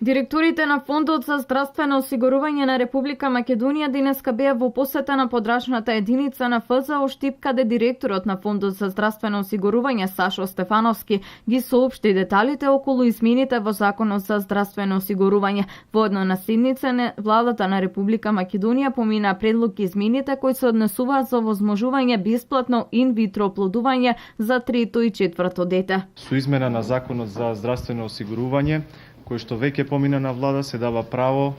Директорите на Фондот за здравствено осигурување на Република Македонија денеска беа во посета на подрачната единица на ФЗО Штип, каде директорот на Фондот за здравствено осигурување Сашо Стефановски ги соопшти деталите околу измените во Законот за здравствено осигурување. Во една седница владата на Република Македонија помина предлог измените кои се однесуваат за возможување бесплатно инвитро оплодување за трето и четврто дете. Со измена на Законот за здравствено осигурување, кој што веќе помина на влада, се дава право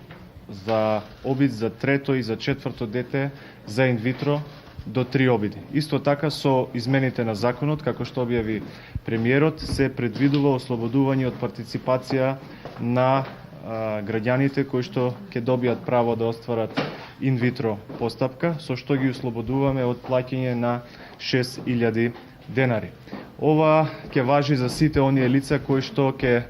за обид за трето и за четврто дете за инвитро до 3 обиди. Исто така со измените на законот, како што објави премиерот, се предвидува ослободување од партиципација на граѓаните кои што ќе добијат право да остварат инвитро постапка, со што ги ослободуваме од плаќање на 6000 денари. Ова ќе важи за сите оние лица кои што ќе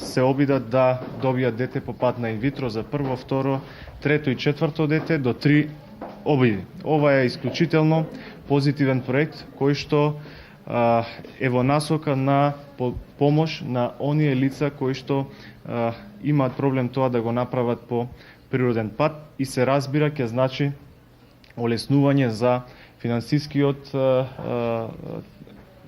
се обидат да добијат дете по пат на инвитро за прво, второ, трето и четврто дете до 3 обиди. Ова е исклучително позитивен проект кој што е во насока на помош на оние лица кои што имаат проблем тоа да го направат по природен пат и се разбира ќе значи олеснување за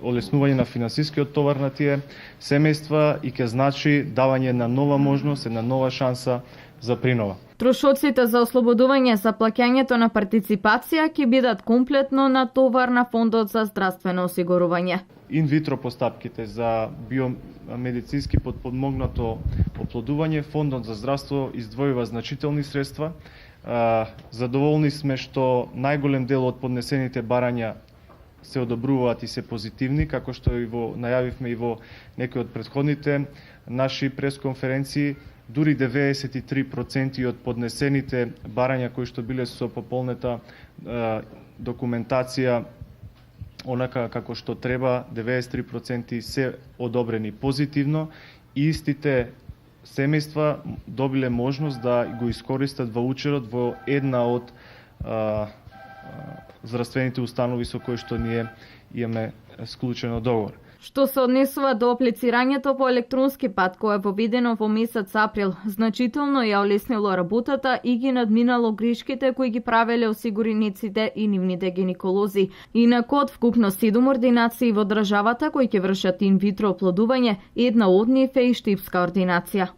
олеснување на финансискиот товар на тие семејства и ќе значи давање на нова можност, една нова шанса за принова. Трошоците за ослободување за плаќањето на партиципација ќе бидат комплетно на товар на Фондот за здравствено осигурување. Инвитро постапките за биомедицински подпомогнато оплодување, Фондот за здравство издвојува значителни средства. Задоволни сме што најголем дел од поднесените барања се одобруваат и се позитивни, како што и најавивме и во некои од претходните наши пресконференции. Дури 93% од поднесените барања кои што биле со пополнета документација онака како што треба, 93% се одобрени позитивно и истите семејства добиле можност да го искористат ваучерот во една од здравствените установи со кои што ние имаме склучено договор. Што се однесува до аплицирањето по електронски пат, кое е воведено во месец април, значително ја олеснило работата и ги надминало грешките кои ги правеле осигурениците и нивните гинеколози. Инаку од вкупно 7 ординации во државата кои ќе вршат инвитро оплодување, една од нив е и штипска ординација.